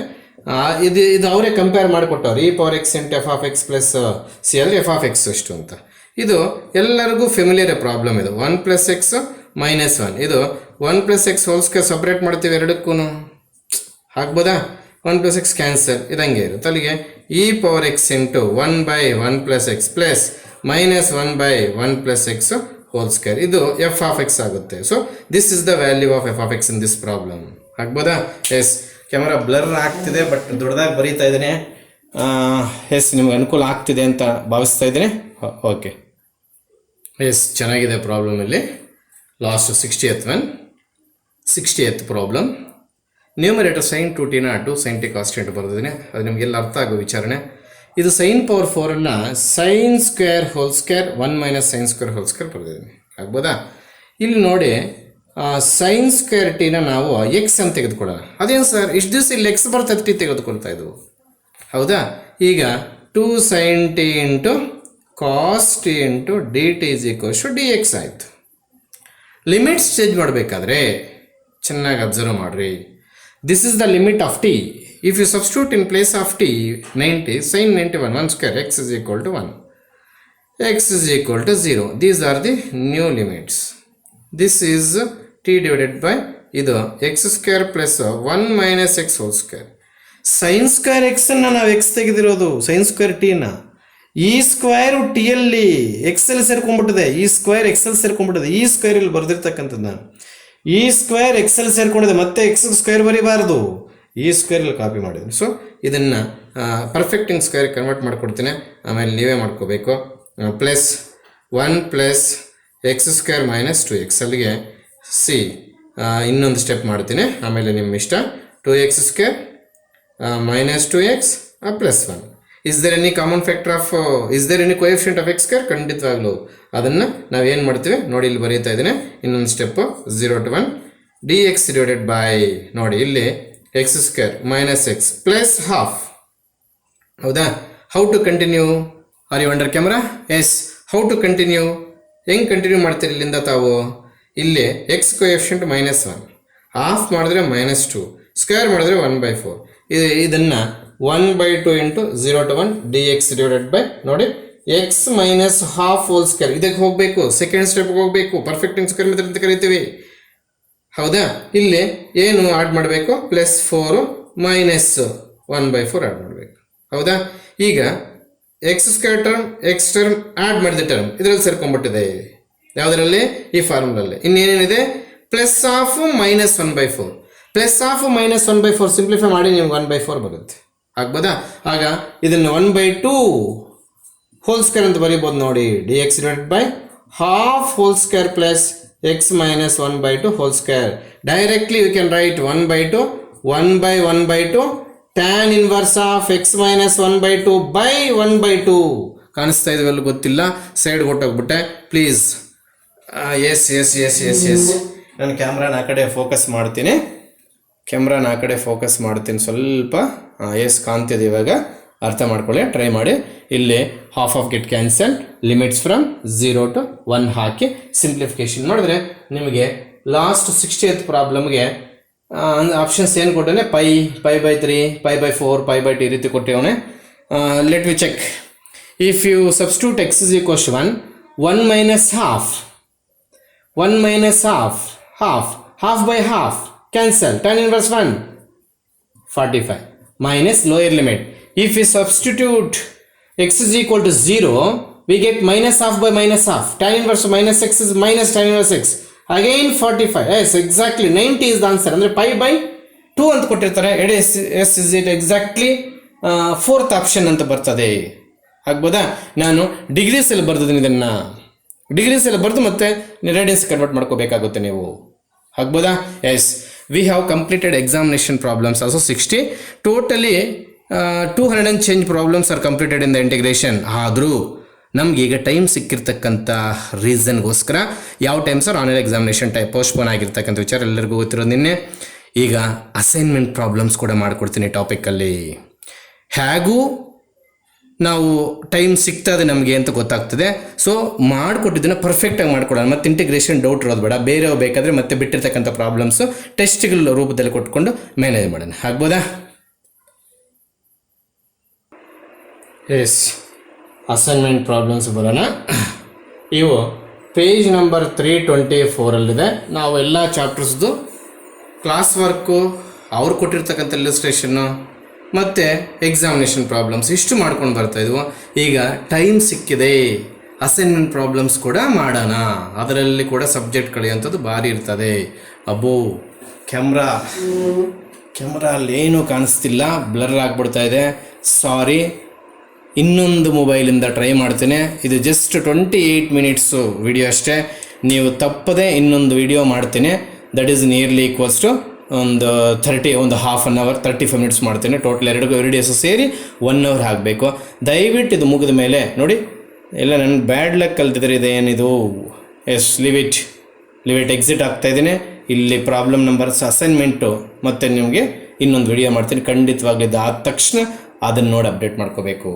ಇದು ಅವರೇ ಕಂಪೇರ್ ಮಾಡಿಕೊಟ್ಟವ್ರು. e⁻x into f(x) plus c ಅಂದರೆ f(x) ಎಷ್ಟು ಅಂತ. ಇದು ಎಲ್ಲರಿಗೂ ಫೆಮಿಲಿಯರ್ ಪ್ರಾಬ್ಲಮ್. ಇದು 1 + x -1. ಇದು 1 + x² ಸಪ್ರೇಟ್ ಮಾಡ್ತೀವಿ ಎರಡಕ್ಕೂ. ಆಗ್ಬೋದಾ? 1 + x ಕ್ಯಾನ್ಸಲ್, ಇದಂಗೆ ಇರುತ್ತೆ. ಅಲ್ಲಿಗೆ e⁻x into 1/1 + x plus -1/1 + x² ಇದು f(x) ಆಗುತ್ತೆ. So this is the value of f(x) in this problem. ಆಗ್ಬೋದಾ? ಎಸ್. ಕ್ಯಾಮರಾ ಬ್ಲರ್ ಆಗ್ತಿದೆ, ಬಟ್ ದೊಡ್ಡದಾಗಿ ಬರೀತಾ ಇದ್ದೇನೆ. ಎಸ್, ನಿಮ್ಗೆ ಅನುಕೂಲ ಆಗ್ತಿದೆ ಅಂತ ಭಾವಿಸ್ತಾ ಇದ್ದೀನಿ. ಓಕೆ. ಎಸ್, ಚೆನ್ನಾಗಿದೆ ಪ್ರಾಬ್ಲಮ್. ಇಲ್ಲಿ last 60th problem. Numerator sin 2t ನ 2 sin t cos t ಅಂತ ಬರೆದಿದ್ದೀನಿ. ಅದು ನಿಮಗೆಲ್ಲ ಅರ್ಥ ಆಗೋ ವಿಚಾರಣೆ. ಇದು sin power 4 sin² whole square 1 - sin² ಬರೆದಿದ್ದೀನಿ. ಆಗ್ಬೋದಾ? ಇಲ್ಲಿ ನೋಡಿ, sin² t ನಾವು ಎಕ್ಸ್ ಅಂತ ತೆಗೆದುಕೊಳ್ಳೋಣ. ಅದೇನು ಸರ್ ಇಷ್ಟು ದಿವಸ ಇಲ್ಲಿ ಎಕ್ಸ್ ಬರ್ತದೆ, ಟಿ ತೆಗೆದುಕೊಳ್ತಾ ಇದ್ವು. ಹೌದಾ? ಈಗ 2 sin t into cos t into d t is equals to dx ಆಯಿತು. ಲಿಮಿಟ್ಸ್ ಚೇಂಜ್ ಮಾಡಬೇಕಾದ್ರೆ ಚೆನ್ನಾಗಿ ಅಬ್ಸರ್ವ್ ಮಾಡಿರಿ. This is the limit of t. If you substitute in place of t 90 sin 91 1² x is equal to 1, x is equal to 0. These are the new limits. This is t divided by ಇದು x² plus 1 - x whole square. sin² x ಅನ್ನು ನಾವು x ತೆಗೆದಿರೋದು, sin² t ನ. ಈ square T ಅಲ್ಲಿ Excel ಸೇರ್ಕೊಂಡ್ಬಿಟ್ಟಿದೆ, ಈ square Excel ಸೇರ್ಕೊಂಡ್ಬಿಟ್ಟಿದೆ. ಈ square ಇಲ್ಲಿ ಬರೆದಿರ್ತಕ್ಕಂಥದ್ದು ನಾನು. ಈ ಸ್ಕ್ವೇರ್ ಎಕ್ಸೆಲ್ ಸೇರ್ಕೊಂಡಿದೆ, ಮತ್ತೆ ಎಕ್ಸ್ ಸ್ಕ್ವೇರ್ ಬರೀಬಾರ್ದು, ಈ ಸ್ಕ್ವೇರಲ್ಲಿ ಕಾಪಿ ಮಾಡಿದ್ದೀನಿ. ಸೊ ಇದನ್ನು ಪರ್ಫೆಕ್ಟಿಂಗ್ ಸ್ಕ್ವೇರ್ ಕನ್ವರ್ಟ್ ಮಾಡಿಕೊಡ್ತೀನಿ, ಆಮೇಲೆ ನೀವೇ ಮಾಡ್ಕೋಬೇಕು. Plus 1 plus X square minus 2x ಅಲ್ಲಿಗೆ ಸಿ ಇನ್ನೊಂದು ಸ್ಟೆಪ್ ಮಾಡ್ತೀನಿ, ಆಮೇಲೆ ನಿಮ್ಮ ಇಷ್ಟ. 2x square minus 2x plus 1. Is there any common factor of is there any coefficient of x square? ಖಂಡಿತವಾಗ್ಲೂ ಅದನ್ನು ನಾವು ಏನು ಮಾಡ್ತೀವಿ ನೋಡಿ, ಇಲ್ಲಿ ಬರೀತಾ ಇದ್ದೀನಿ ಇನ್ನೊಂದು step. 0 to 1 dx divided by ನೋಡಿ ಇಲ್ಲಿ x square minus x plus half. ಹೌದಾ? How to continue? Are you under camera? Yes. How to continue? ಹೆಂಗೆ ಕಂಟಿನ್ಯೂ ಮಾಡ್ತೀರಿ ಇಲ್ಲಿಂದ ತಾವು? ಇಲ್ಲಿ ಎಕ್ಸ್ ಕೋಎಫಿಷಿಯಂಟ್ -1, ಹಾಫ್ ಮಾಡಿದ್ರೆ -2, ಸ್ಕ್ವೇರ್ ಮಾಡಿದ್ರೆ 1/4. ಇದನ್ನು 1/2 into 0 to 1 dx divided by ನೋಡಿ x minus half whole square. ಇದಕ್ಕೆ ಹೋಗಬೇಕು, ಸೆಕೆಂಡ್ ಸ್ಟೆಪ್ಗೆ ಹೋಗಬೇಕು, ಪರ್ಫೆಕ್ಟಿಂಗ್ ಸ್ಕ್ವೇರ್ ಮೆಥಡ್ ಅಂತ ಕರಿತೀವಿ. ಹೌದಾ? ಇಲ್ಲಿ ಏನು ಆಡ್ ಮಾಡಬೇಕು? +4 ಮೈನಸ್ 1/4 ಆಡ್ ಮಾಡಬೇಕು. ಹೌದಾ? ಈಗ x square term x term add ಮಾಡಿದ ಟರ್ಮ್ ಇದರಲ್ಲಿ ಸೇರ್ಕೊಂಡ್ಬಿಟ್ಟಿದೆ. ಯಾವುದರಲ್ಲಿ? ಈ ಫಾರ್ಮುಲಲ್ಲಿ. ಇನ್ನೇನೇನಿದೆ? Plus of minus 1/4. Plus of minus 1/4 simplify ಮಾಡಿ ನಿಮ್ಗೆ 1/4 ಬರುತ್ತೆ. ಆಗ್ಬೋದಾ? ಆಗ ಇದನ್ನು 1/2 ಹೋಲ್ ಸ್ಕ್ವೇರ್ ಅಂತ ಬರೀಬೋದು ನೋಡಿ. dx divided by half whole square plus x minus 1/2 whole square. Directly you can write 1/2 1/1/2 tan inverse of x minus 1/2 by 1/2. ಕಾಣಿಸ್ತಾ ಇದೆಯಲ್ಲ? ಗೊತ್ತಿಲ್ಲ, ಸೈಡ್ ಕೊಟ್ಟೋಗ್ಬಿಟ್ಟೆ please. Yes yes yes yes yes ನಾನು ಕ್ಯಾಮ್ರಾನ ಆ ಕಡೆ ಫೋಕಸ್ ಮಾಡ್ತೀನಿ, ಸ್ವಲ್ಪ. ಎಸ್ ಕಾಣ್ತಿದೆ ಇವಾಗ, ಅರ್ಥ ಮಾಡ್ಕೊಳ್ಳಿ, ಟ್ರೈ ಮಾಡಿ. ಇಲ್ಲಿ half of get cancel, limits from 0 to 1 hockey simplification ಮಾಡಿದ್ರೆ ನಿಮಗೆ ಲಾಸ್ಟ್ 60th ಪ್ರಾಬ್ಲಮ್ಗೆ ಆಪ್ಷನ್ಸ್ ಏನು ಕೊಟ್ಟವನೆ? π/3, π/4, π/2 ಈ ರೀತಿ ಕೊಟ್ಟಿವನೆ. Let we check. If you substitute x is equals to 1 minus half, 1 minus half, half by half, cancel, tan inverse 1, 45, minus lower limit. If we substitute x is equal to 0, we get minus half by minus half, tan inverse minus x is minus tan inverse x, again 45. Yes, exactly 90 is the answer. ಅಂದರೆ π/2 ಅಂತ ಕೊಟ್ಟಿರ್ತಾರೆ. Yes is it exactly 4th option ಅಂತ ಬರ್ತದೆ. ಆಗ್ಬೋದಾ? ನಾನು ಡಿಗ್ರೀಸಲ್ಲಿ ಬರ್ದಿದ್ದೀನಿ, ಇದನ್ನು ಡಿಗ್ರೀಸಲ್ಲಿ ಬರೆದು ಮತ್ತೆ ರೇಡಿಯನ್ಸ್ ಕನ್ವರ್ಟ್ ಮಾಡ್ಕೋಬೇಕಾಗುತ್ತೆ ನೀವು. ಆಗ್ಬೋದಾ? Yes, we have completed examination problems also 60. Totally 200 and change problems are completed in the integration. ಆದರೂ ನಮ್ಗೆ ಈಗ ಟೈಮ್ ಸಿಕ್ಕಿರ್ತಕ್ಕಂಥ ರೀಸನ್ಗೋಸ್ಕರ ಯಾವ times are online examination postpone ಆಗಿರ್ತಕ್ಕಂಥ ವಿಚಾರ ಎಲ್ಲರಿಗೂ ಗೊತ್ತಿರೋದು. ನಿನ್ನೆ ಈಗ ಅಸೈನ್ಮೆಂಟ್ ಪ್ರಾಬ್ಲಮ್ಸ್ ಕೂಡ ಮಾಡಿಕೊಡ್ತೀನಿ ಟಾಪಿಕಲ್ಲಿ. ಹೇಗೂ ನಾವು ಟೈಮ್ ಸಿಗ್ತದೆ ನಮಗೆ ಅಂತ ಗೊತ್ತಾಗ್ತದೆ. ಸೊ ಮಾಡಿಕೊಟ್ಟಿದ್ದನ್ನು ಪರ್ಫೆಕ್ಟಾಗಿ ಮಾಡ್ಕೊಡೋಣ, ಮತ್ತು ಇಂಟಿಗ್ರೇಷನ್ ಡೌಟ್ ಇರೋದು ಬೇಡ. ಬೇರೆ ಬೇಕಾದರೆ ಮತ್ತೆ ಬಿಟ್ಟಿರ್ತಕ್ಕಂಥ ಪ್ರಾಬ್ಲಮ್ಸು ಟೆಸ್ಟ್ಗಳ ರೂಪದಲ್ಲಿ ಕೊಟ್ಕೊಂಡು ಮ್ಯಾನೇಜ್ ಮಾಡೋಣ. ಆಗ್ಬೋದಾ? ಎಸ್, ಅಸೈನ್ಮೆಂಟ್ ಪ್ರಾಬ್ಲಮ್ಸ್ ಬರೋಣ. ಇವು ಪೇಜ್ ನಂಬರ್ 324 ನಾವು ಎಲ್ಲ ಚಾಪ್ಟರ್ಸ್ದು ಕ್ಲಾಸ್ ವರ್ಕು, ಅವ್ರು ಕೊಟ್ಟಿರ್ತಕ್ಕಂಥ ಇಲ್ಲಸ್ಟ್ರೇಷನ್ನು ಮತ್ತು ಎಕ್ಸಾಮಿನೇಷನ್ ಪ್ರಾಬ್ಲಮ್ಸ್ ಇಷ್ಟು ಮಾಡ್ಕೊಂಡು ಬರ್ತಾಯಿದ್ವು. ಈಗ ಟೈಮ್ ಸಿಕ್ಕಿದೆ, ಅಸೈನ್ಮೆಂಟ್ ಪ್ರಾಬ್ಲಮ್ಸ್ ಕೂಡ ಮಾಡೋಣ. ಅದರಲ್ಲಿ ಕೂಡ ಸಬ್ಜೆಕ್ಟ್ ಕಳೆಯುವಂಥದ್ದು ಭಾರಿ ಇರ್ತದೆ. ಅಬ್ಬೋ, ಕ್ಯಾಮ್ರಾ ಅಲ್ಲೇನೂ ಕಾಣಿಸ್ತಿಲ್ಲ, ಬ್ಲರ್ ಆಗಿಬಿಡ್ತಾ ಇದೆ. ಸಾರಿ, ಇನ್ನೊಂದು ಮೊಬೈಲಿಂದ ಟ್ರೈ ಮಾಡ್ತೇನೆ. ಇದು ಜಸ್ಟ್ 28 minutes ವಿಡಿಯೋ ಅಷ್ಟೇ. ನೀವು ತಪ್ಪದೆ ಇನ್ನೊಂದು ವಿಡಿಯೋ ಮಾಡ್ತೇನೆ. That is nearly equals to ಒಂದು ಹಾಫ್ ಆನ್ ಅವರ್ 35 minutes ಮಾಡ್ತೇನೆ. ಟೋಟಲ್ 2 ವಿಡಿಯೋಸು ಸೇರಿ 1 hour ಆಗಬೇಕು. ದಯವಿಟ್ಟು ಇದು ಮುಗಿದ ಮೇಲೆ ನೋಡಿ, ಎಲ್ಲ ನನ್ನ ಬ್ಯಾಡ್ ಲಕ್ ಕಲ್ತಿದ್ರೆ ಇದೇನಿದು. ಎಸ್, ಲಿವ್ ಇಟ್ ಎಕ್ಸಿಟ್ ಆಗ್ತಾಯಿದ್ದೀನಿ. ಇಲ್ಲಿ ಪ್ರಾಬ್ಲಮ್ ನಂಬರ್ಸ್ ಅಸೈನ್ಮೆಂಟು ಮತ್ತು ನಿಮಗೆ ಇನ್ನೊಂದು ವಿಡಿಯೋ ಮಾಡ್ತೀನಿ. ಖಂಡಿತವಾಗ್ಲಿದ್ದು ಆದ ತಕ್ಷಣ ಅದನ್ನು ನೋಡಿ ಅಪ್ಡೇಟ್ ಮಾಡ್ಕೋಬೇಕು.